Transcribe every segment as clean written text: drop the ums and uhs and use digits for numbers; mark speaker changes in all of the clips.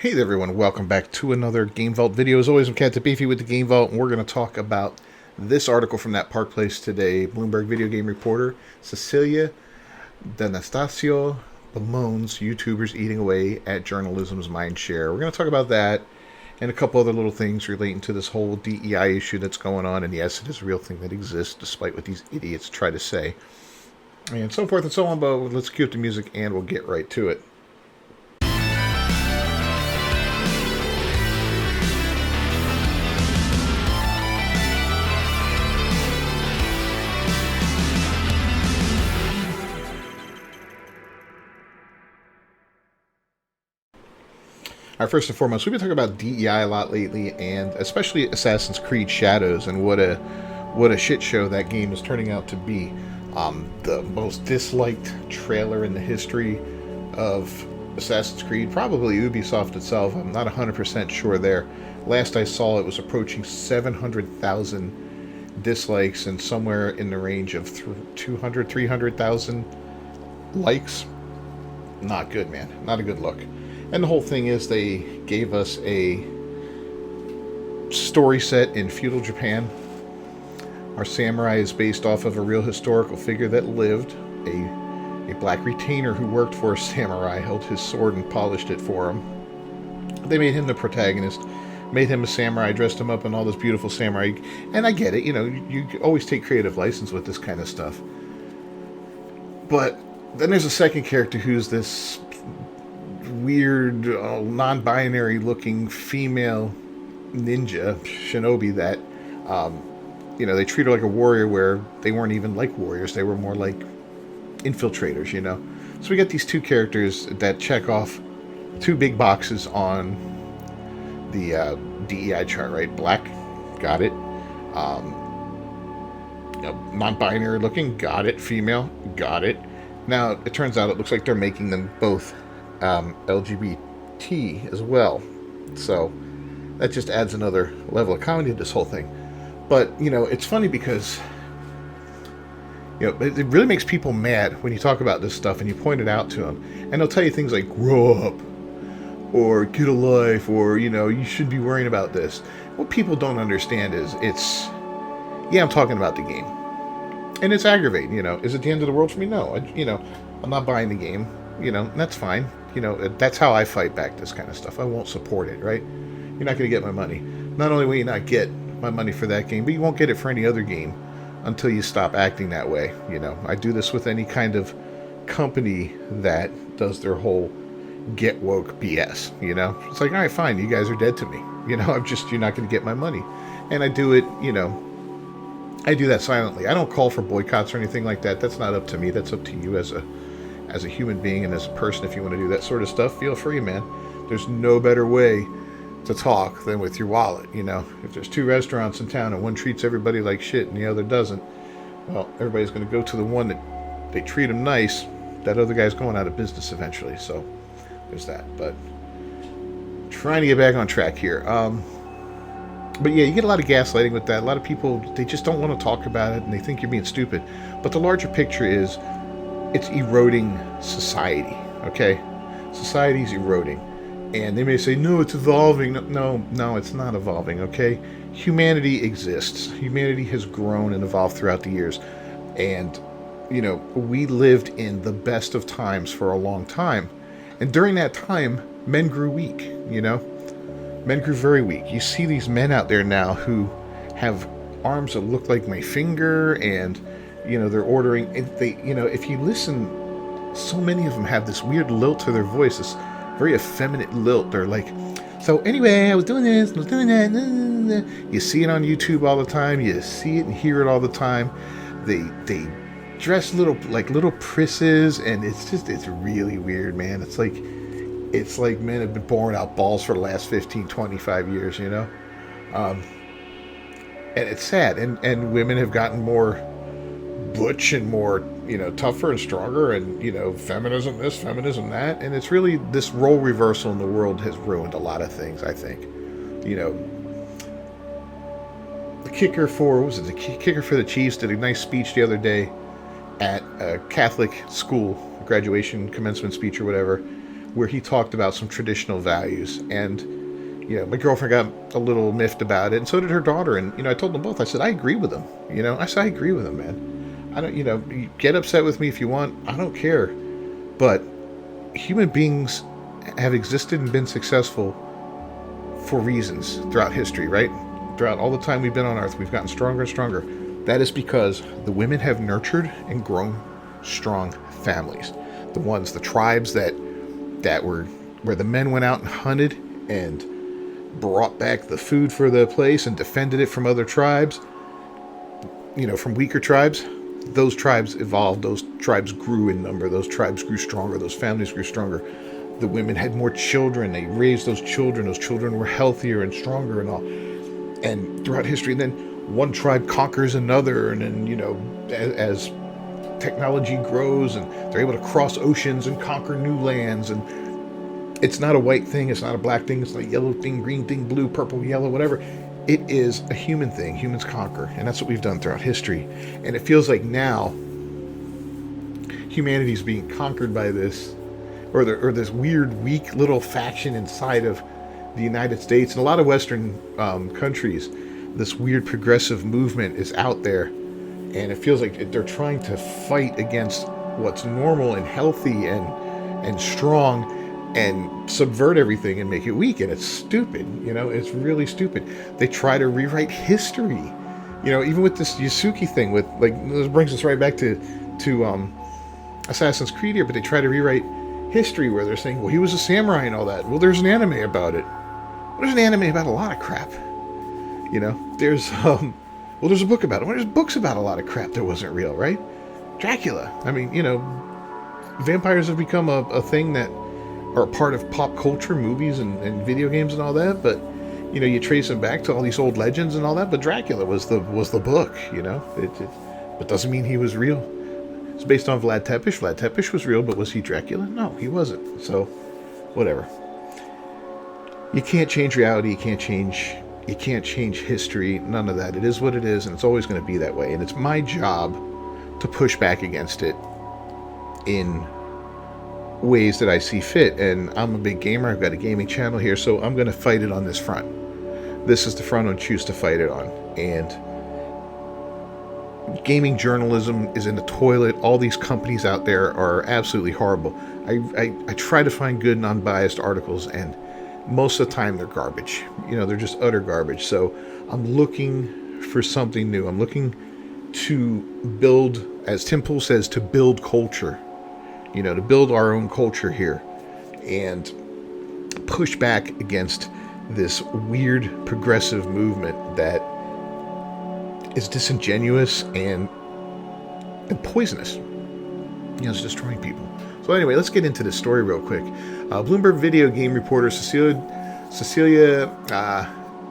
Speaker 1: Hey there everyone, welcome back to another Game Vault video. As always, I'm Captain Beefy with the Game Vault, and we're going to talk about this article from that Park Place today. Bloomberg video game reporter Cecilia D'Anastasio bemoans YouTubers eating away at journalism's mind share. We're going to talk about that and a couple other little things relating to this whole DEI issue that's going on. And yes, it is a real thing that exists, despite what these idiots try to say. And so forth and so on, but let's cue up the music and we'll get right to it. All right, first and foremost, we've been talking about DEI a lot lately, and especially Assassin's Creed Shadows, and what a shit show that game is turning out to be. The most disliked trailer in the history of Assassin's Creed, probably Ubisoft itself. I'm not 100% sure there. Last I saw, it was approaching 700,000 dislikes and somewhere in the range of 200, 300,000 likes. Not good, man. Not a good look. And the whole thing is they gave us a story set in feudal Japan. Our samurai is based off of a real historical figure that lived. A black retainer who worked for a samurai held his sword and polished it for him. They made him the protagonist, made him a samurai, dressed him up in all this beautiful samurai. And I get it, you always take creative license with this kind of stuff. But then there's a second character who's this weird, non-binary looking female ninja shinobi that they treat her like a warrior, where they weren't even like warriors. They were more like infiltrators. So we got these two characters that check off two big boxes on the DEI chart, right? Black, got it. Non-binary looking, got it. Female, got it. Now it turns out it looks like they're making them both LGBT as well, so that just adds another level of comedy to this whole thing. But it's funny because it really makes people mad when you talk about this stuff and you point it out to them, and they'll tell you things like grow up or get a life, or you shouldn't be worrying about this. What people don't understand is I'm talking about the game, and it's aggravating. Is it the end of the world for me? No. I'm not buying the game. That's fine. That's how I fight back this kind of stuff. I won't support it, right? You're not going to get my money. Not only will you not get my money for that game, but you won't get it for any other game until you stop acting that way. I do this with any kind of company that does their whole get woke BS. It's like, all right, fine, you guys are dead to me. you're not going to get my money. And I do it, I do that silently. I don't call for boycotts or anything like that. That's not up to me. That's up to you as a human being and as a person. If you want to do that sort of stuff, feel free, man. There's no better way to talk than with your wallet. If there's two restaurants in town and one treats everybody like shit and the other doesn't, well, everybody's going to go to the one that they treat them nice. That other guy's going out of business eventually. So there's that. But trying to get back on track here. But yeah, you get a lot of gaslighting with that. A lot of people, they just don't want to talk about it and they think you're being stupid. But the larger picture is it's eroding society, okay? Society's eroding. And they may say, no, it's evolving. No, it's not evolving, okay? Humanity exists. Humanity has grown and evolved throughout the years. And, we lived in the best of times for a long time. And during that time, men grew weak, Men grew very weak. You see these men out there now who have arms that look like my finger, and, they're ordering, and they, if you listen, so many of them have this weird lilt to their voice, this very effeminate lilt. They're like, so anyway, I was doing this, I was doing that. You see it on YouTube all the time. You see it and hear it all the time. They dress little prisses, and it's really weird, man. It's like men have been boring out balls for the last 15, 25 years, and it's sad. And women have gotten more butch and more, tougher and stronger, and, feminism this, feminism that. And it's really, this role reversal in the world has ruined a lot of things, I think. The kicker for the Chiefs did a nice speech the other day at a Catholic school, graduation commencement speech or whatever, where he talked about some traditional values. And, my girlfriend got a little miffed about it, and so did her daughter. And, I told them both, I said, I agree with them. I said, I agree with them, man. I don't, you get upset with me if you want. I don't care. But human beings have existed and been successful for reasons throughout history, right? Throughout all the time we've been on Earth, we've gotten stronger and stronger. That is because the women have nurtured and grown strong families. The tribes that were where the men went out and hunted and brought back the food for the place and defended it from other tribes, from weaker tribes. Those tribes evolved. Those tribes grew in number. Those tribes grew stronger. Those families grew stronger. The women had more children. They raised those children. Those children were healthier and stronger and all. And throughout history, and then one tribe conquers another, and then, as technology grows and they're able to cross oceans and conquer new lands, and it's not a white thing, it's not a black thing, it's not a yellow thing, green thing, blue, purple, yellow, whatever. It is a human thing. Humans conquer, and that's what we've done throughout history. And it feels like now humanity's being conquered by this, or this weird, weak little faction inside of the United States and a lot of Western countries. This weird progressive movement is out there, and it feels like they're trying to fight against what's normal and healthy and strong, and subvert everything and make it weak. And it's stupid. It's really stupid. They try to rewrite history. Even with this Yasuki thing, with this brings us right back to Assassin's Creed here. But they try to rewrite history where they're saying, well, he was a samurai and all that. Well, there's an anime about it. Well, there's an anime about a lot of crap. There's there's a book about it. Well, there's books about a lot of crap that wasn't real, right? Dracula. I mean, vampires have become a thing that are a part of pop culture, movies and video games and all that. But you trace them back to all these old legends and all that. But Dracula was the book. But doesn't mean he was real. It's based on Vlad Tepes. Vlad Tepes was real, but was he Dracula? No, he wasn't. So, whatever. You can't change reality. You can't change history. None of that. It is what it is, and it's always going to be that way. And it's my job to push back against it in ways that I see fit. And I'm a big gamer. I've got a gaming channel here, so I'm going to fight it on this front. This is the front I choose to fight it on. And gaming journalism is in the toilet. All these companies out there are absolutely horrible. I try to find good and unbiased articles, and most of the time they're garbage. They're just utter garbage. So I'm looking for something new. I'm looking to build, as Tim Pool says, to build culture. To build our own culture here and push back against this weird progressive movement that is disingenuous and poisonous. It's destroying people. So anyway, let's get into this story real quick. Bloomberg video game reporter Cecilia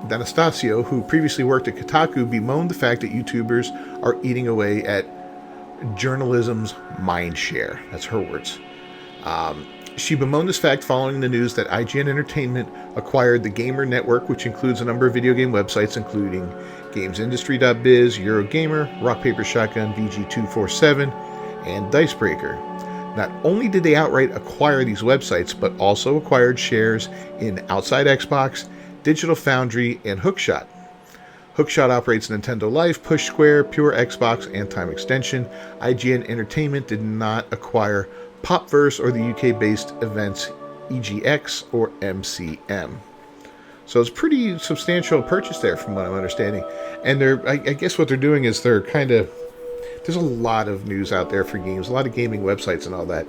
Speaker 1: D'Anastasio, who previously worked at Kotaku, bemoaned the fact that YouTubers are eating away at journalism's mind share. That's her words. She bemoaned this fact following the news that IGN Entertainment acquired the Gamer Network, which includes a number of video game websites, including GamesIndustry.biz, Eurogamer, Rock Paper Shotgun, VG247, and Dicebreaker. Not only did they outright acquire these websites, but also acquired shares in Outside Xbox, Digital Foundry, and Hookshot. Hookshot operates Nintendo Life, Push Square, Pure Xbox, and Time Extension. IGN Entertainment did not acquire Popverse or the UK-based events EGX or MCM. So it's a pretty substantial purchase there from what I'm understanding. And I guess what they're doing is they're kind of... There's a lot of news out there for games, a lot of gaming websites and all that.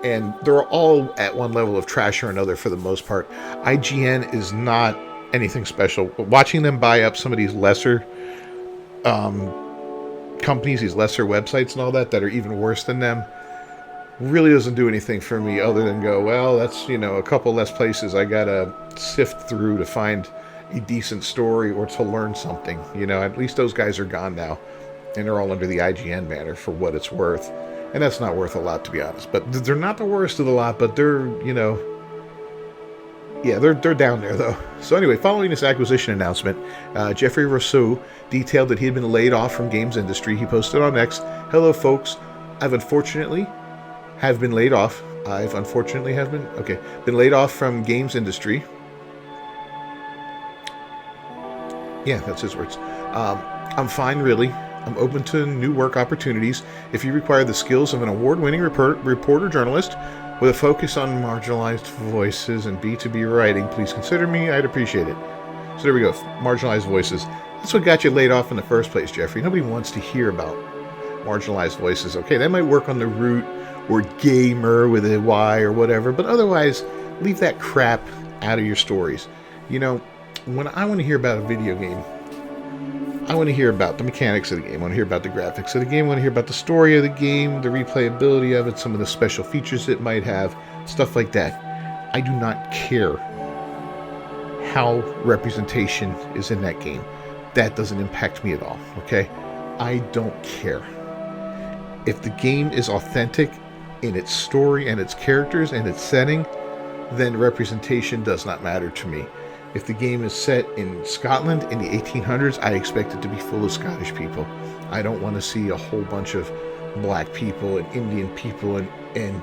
Speaker 1: And they're all at one level of trash or another for the most part. IGN is not anything special. Watching them buy up some of these lesser companies, these lesser websites and all that are even worse than them, really doesn't do anything for me other than go, well, that's, a couple less places I gotta sift through to find a decent story or to learn something. At least those guys are gone now, and they're all under the IGN banner for what it's worth. And that's not worth a lot, to be honest. But they're not the worst of the lot, but they're, they're down there, though. So anyway, following this acquisition announcement, Jeffrey Rousseau detailed that he had been laid off from games industry. He posted on X, "Hello, folks. I've unfortunately have been laid off. I've unfortunately been laid off from games industry. Yeah, that's his words. I'm fine, really. I'm open to new work opportunities. If you require the skills of an award-winning reporter journalist with a focus on marginalized voices and B2B writing, please consider me. I'd appreciate it. So there we go. Marginalized voices. That's what got you laid off in the first place, Jeffrey. Nobody wants to hear about marginalized voices. Okay, that might work on the root or gamer with a Y or whatever, but otherwise, leave that crap out of your stories. You know, when I want to hear about a video game, I want to hear about the mechanics of the game. I want to hear about the graphics of the game. I want to hear about the story of the game, the replayability of it, some of the special features it might have, stuff like that. I do not care how representation is in that game. That doesn't impact me at all, okay? I don't care. If the game is authentic in its story and its characters and its setting, then representation does not matter to me. If the game is set in Scotland in the 1800s, I expect it to be full of Scottish people. I don't want to see a whole bunch of black people and Indian people and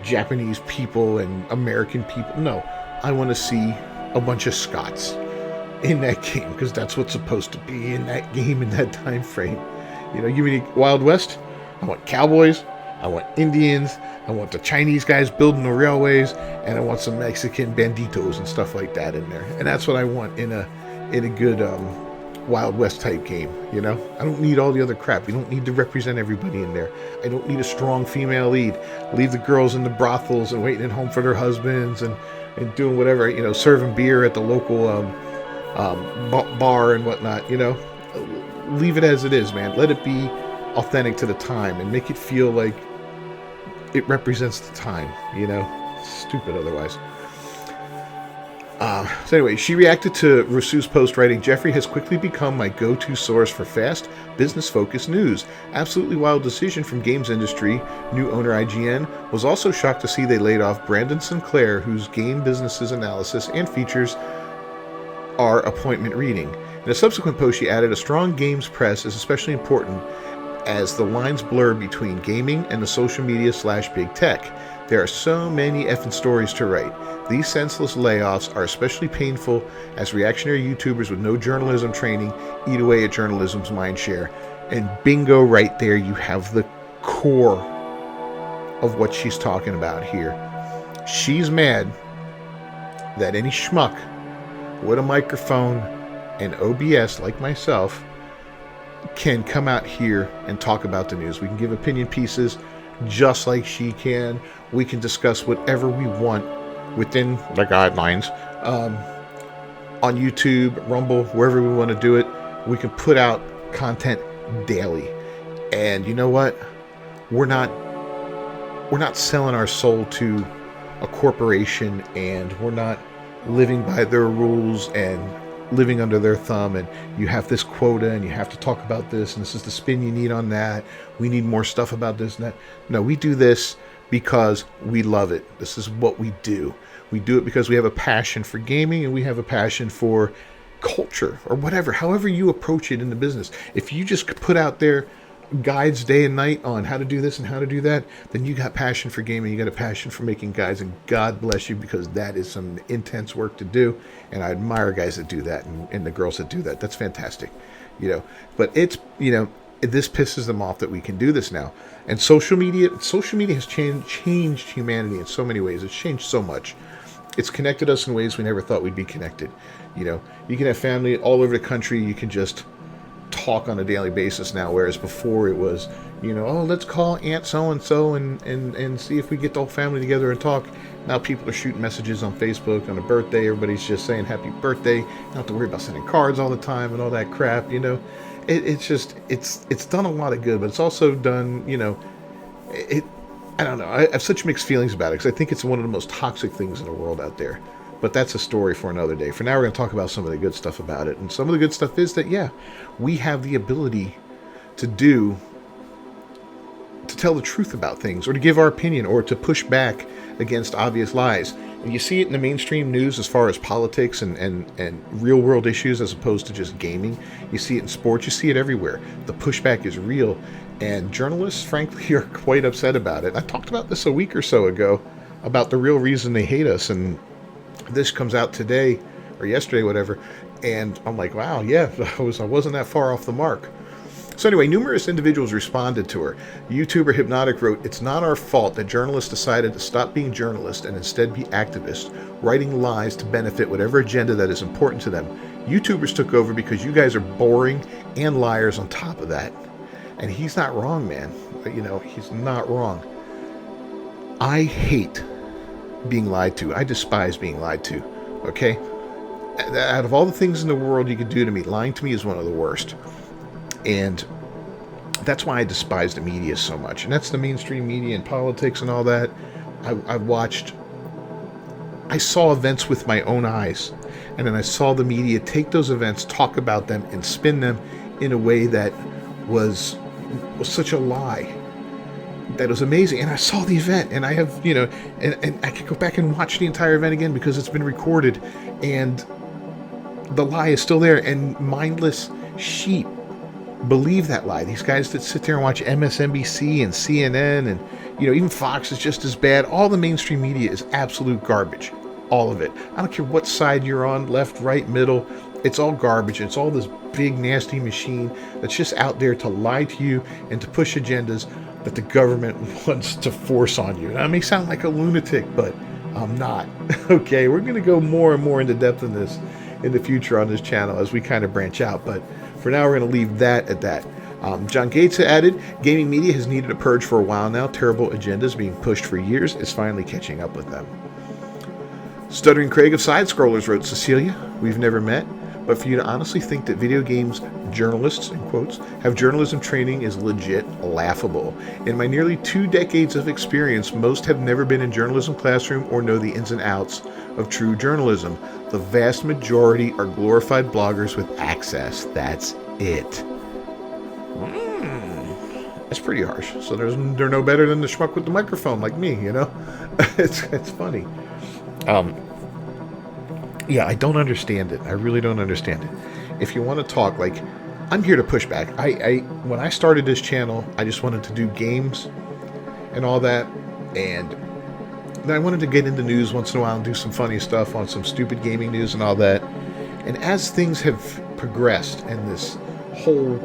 Speaker 1: Japanese people and American people. No, I want to see a bunch of Scots in that game, because that's what's supposed to be in that game in that time frame. You know, you mean Wild West? I want cowboys, I want Indians, I want the Chinese guys building the railways, and I want some Mexican banditos and stuff like that in there. And that's what I want in a good Wild West type game, you know? I don't need all the other crap. We don't need to represent everybody in there. I don't need a strong female lead. Leave the girls in the brothels and waiting at home for their husbands and doing whatever, you know, serving beer at the local bar and whatnot, you know? Leave it as it is, man. Let it be authentic to the time and make it feel like it represents the time, you know? Stupid otherwise. So anyway, she reacted to Rousseau's post, writing, "Jeffrey has quickly become my go-to source for fast, business-focused news. Absolutely wild decision from games industry. New owner IGN was also shocked to see they laid off Brandon Sinclair, whose game businesses analysis and features are appointment reading." In a subsequent post, she added, "A strong games press is especially important as the lines blur between gaming and the social media / big tech. There are so many effing stories to write. These senseless layoffs are especially painful as reactionary YouTubers with no journalism training eat away at journalism's mindshare." And bingo, right there, you have the core of what she's talking about here. She's mad that any schmuck with a microphone and OBS like myself can come out here and talk about the news. We can give opinion pieces just like she can. We can discuss whatever we want within the guidelines. On YouTube, Rumble, wherever we want to do it, we can put out content daily. And you know what? We're not selling our soul to a corporation, and we're not living by their rules and living under their thumb, and you have this quota and you have to talk about this and this is the spin you need on that. We need more stuff about this and that. No, we do this because we love it. This is what we do. We do it because we have a passion for gaming and we have a passion for culture or whatever, however you approach it in the business. If you just put out there guides day and night on how to do this and how to do that, then you got passion for gaming, you got a passion for making guides, and God bless you, because that is some intense work to do, and I admire guys that do that and the girls that do that. That's fantastic, you know. But it's, you know, this pisses them off that we can do this now. And social media has changed humanity in so many ways. It's changed so much. It's connected us in ways we never thought we'd be connected. You know, you can have family all over the country. You can just talk on a daily basis now, whereas before it was, you know, oh, let's call Aunt so-and-so and see if we get the whole family together and talk. Now people are shooting messages on Facebook on a birthday. Everybody's just saying happy birthday. You don't have to worry about sending cards all the time and all that crap, you know. It's done a lot of good, but it's also done, you know, I don't know. I have such mixed feelings about it because I think it's one of the most toxic things in the world out there. But that's a story for another day. For now, we're going to talk about some of the good stuff about it. And some of the good stuff is that, yeah, we have the ability to tell the truth about things, or to give our opinion, or to push back against obvious lies. And you see it in the mainstream news as far as politics and real world issues as opposed to just gaming. You see it in sports. You see it everywhere. The pushback is real. And journalists, frankly, are quite upset about it. I talked about this a week or so ago about the real reason they hate us. And this comes out today or yesterday, whatever. And I'm like, wow, yeah, I wasn't that far off the mark. So anyway, numerous individuals responded to her. YouTuber Hypnotic wrote, "It's not our fault that journalists decided to stop being journalists and instead be activists, writing lies to benefit whatever agenda that is important to them. YouTubers took over because you guys are boring and liars on top of that." And he's not wrong, man. He's not wrong. I hate being lied to. I despise being lied to, okay? Out of all the things in the world you could do to me, lying to me is one of the worst. And that's why I despise the media so much. And that's the mainstream media and politics and all that. I saw events with my own eyes. And then I saw the media take those events, talk about them, and spin them in a way that was such a lie. That was amazing. And I saw the event, and I have, and I could go back and watch the entire event again because it's been recorded. And the lie is still there. And mindless sheep believe that lie. These guys that sit there and watch MSNBC and CNN and, even Fox is just as bad. All the mainstream media is absolute garbage. All of it. I don't care what side you're on, left, right, middle. It's all garbage. It's all this big, nasty machine that's just out there to lie to you and to push agendas that the government wants to force on you. And I may sound like a lunatic, but I'm not. Okay, we're going to go more and more into depth in this in the future on this channel as we kind of branch out. But for now, we're going to leave that at that. John Gates added, "Gaming media has needed a purge for a while now. Terrible agendas being pushed for years is finally catching up with them." Stuttering Craig of Side Scrollers wrote, "Cecilia, we've never met, but for you to honestly think that video games journalists, in quotes, have journalism training is legit laughable. In my nearly 2 decades of experience, most have never been in journalism classroom or know the ins and outs of true journalism. The vast majority are glorified bloggers with access. That's it." That's pretty harsh. So they're no better than the schmuck with the microphone like me, It's funny. Yeah, I don't understand it. I really don't understand it. If you want to talk, I'm here to push back. When I started this channel, I just wanted to do games and all that, and then I wanted to get into news once in a while and do some funny stuff on some stupid gaming news and all that. And as things have progressed and this whole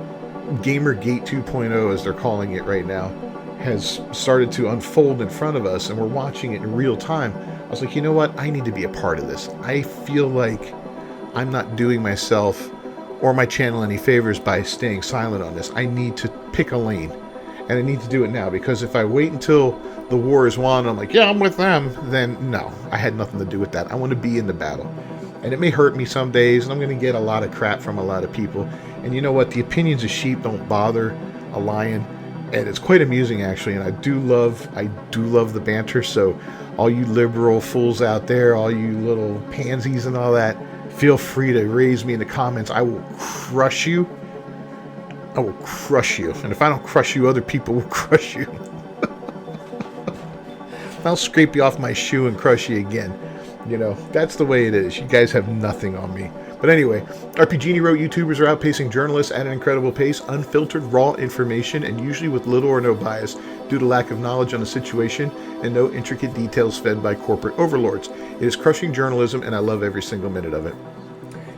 Speaker 1: Gamergate 2.0, as they're calling it right now, has started to unfold in front of us and we're watching it in real time, I was like, you know what? I need to be a part of this. I feel like I'm not doing myself or my channel any favors by staying silent on this. I need to pick a lane, and I need to do it now, because if I wait until the war is won, I'm like, yeah, I'm with them, then no, I had nothing to do with that. I want to be in the battle. And it may hurt me some days, and I'm going to get a lot of crap from a lot of people. And you know what? The opinions of sheep don't bother a lion. And it's quite amusing, actually. And I do love the banter. So all you liberal fools out there, all you little pansies and all that, feel free to raise me in the comments. I will crush you. I will crush you. And if I don't crush you, other people will crush you. I'll scrape you off my shoe and crush you again. That's the way it is. You guys have nothing on me. But anyway, RPGenie wrote, "YouTubers are outpacing journalists at an incredible pace, unfiltered, raw information, and usually with little or no bias due to lack of knowledge on the situation and no intricate details fed by corporate overlords. It is crushing journalism, and I love every single minute of it."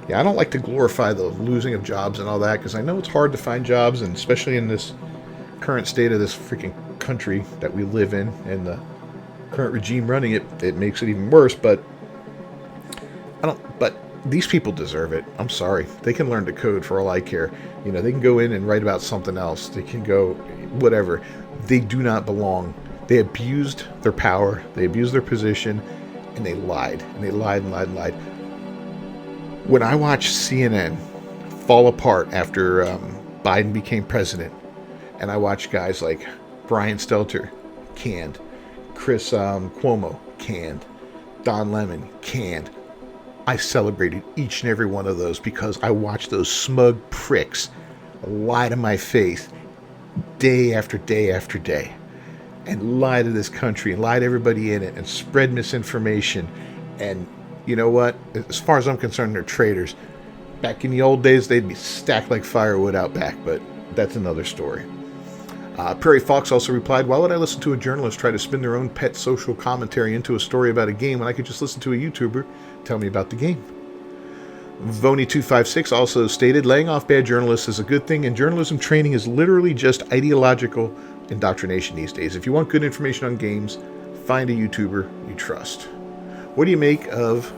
Speaker 1: Yeah, I don't like to glorify the losing of jobs and all that, because I know it's hard to find jobs, and especially in this current state of this freaking country that we live in, and the current regime running it, it makes it even worse. But these people deserve it. I'm sorry. They can learn to code for all I care. They can go in and write about something else. They can go whatever. They do not belong. They abused their power. They abused their position, and they lied. And they lied and lied and lied. When I watched CNN fall apart after Biden became president, and I watched guys like Brian Stelter, canned, Chris Cuomo, canned, Don Lemon, canned, I celebrated each and every one of those, because I watched those smug pricks lie to my face day after day after day, and lie to this country and lie to everybody in it and spread misinformation. And you know what? As far as I'm concerned, they're traitors. Back in the old days, they'd be stacked like firewood out back, but that's another story. Prairie Fox also replied, "Why would I listen to a journalist try to spin their own pet social commentary into a story about a game when I could just listen to a YouTuber tell me about the game?" Voni256 also stated, "Laying off bad journalists is a good thing, and journalism training is literally just ideological indoctrination these days. If you want good information on games, find a YouTuber you trust." What do you make of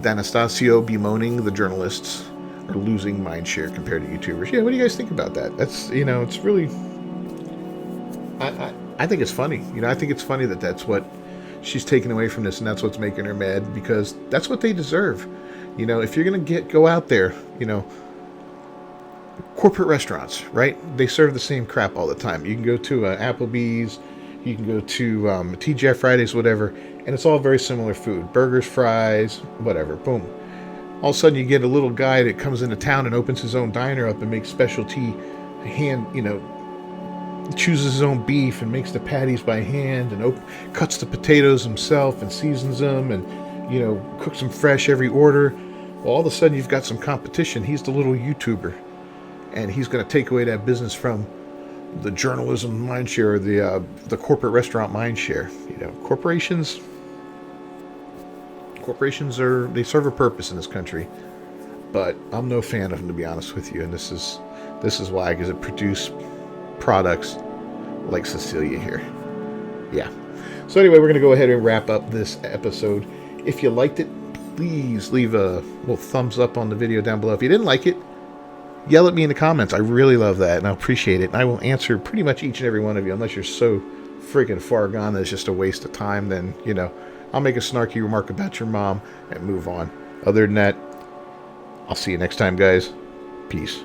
Speaker 1: D'Anastasio bemoaning the journalists are losing mindshare compared to YouTubers? Yeah, what do you guys think about that? That's, it's really... I think it's funny. I think it's funny that that's what she's taken away from this, and that's what's making her mad, because that's what they deserve. If you're going to go out there, corporate restaurants, right? They serve the same crap all the time. You can go to Applebee's, you can go to TGI Fridays, whatever, and it's all very similar food. Burgers, fries, whatever, boom. All of a sudden you get a little guy that comes into town and opens his own diner up and makes specialty chooses his own beef and makes the patties by hand and cuts the potatoes himself and seasons them and, cooks them fresh every order. Well, all of a sudden you've got some competition. He's the little YouTuber, and he's going to take away that business from the journalism mindshare, or the corporate restaurant mindshare. Corporations they serve a purpose in this country, but I'm no fan of them, to be honest with you. And this is why, because it produce products like Cecilia here. Yeah. So anyway, we're going to go ahead and wrap up this episode. If you liked it, please leave a little thumbs up on the video down below. If you didn't like it, yell at me in the comments. I really love that, and I appreciate it. And I will answer pretty much each and every one of you, unless you're so freaking far gone that it's just a waste of time. Then, I'll make a snarky remark about your mom and move on. Other than that, I'll see you next time, guys. Peace.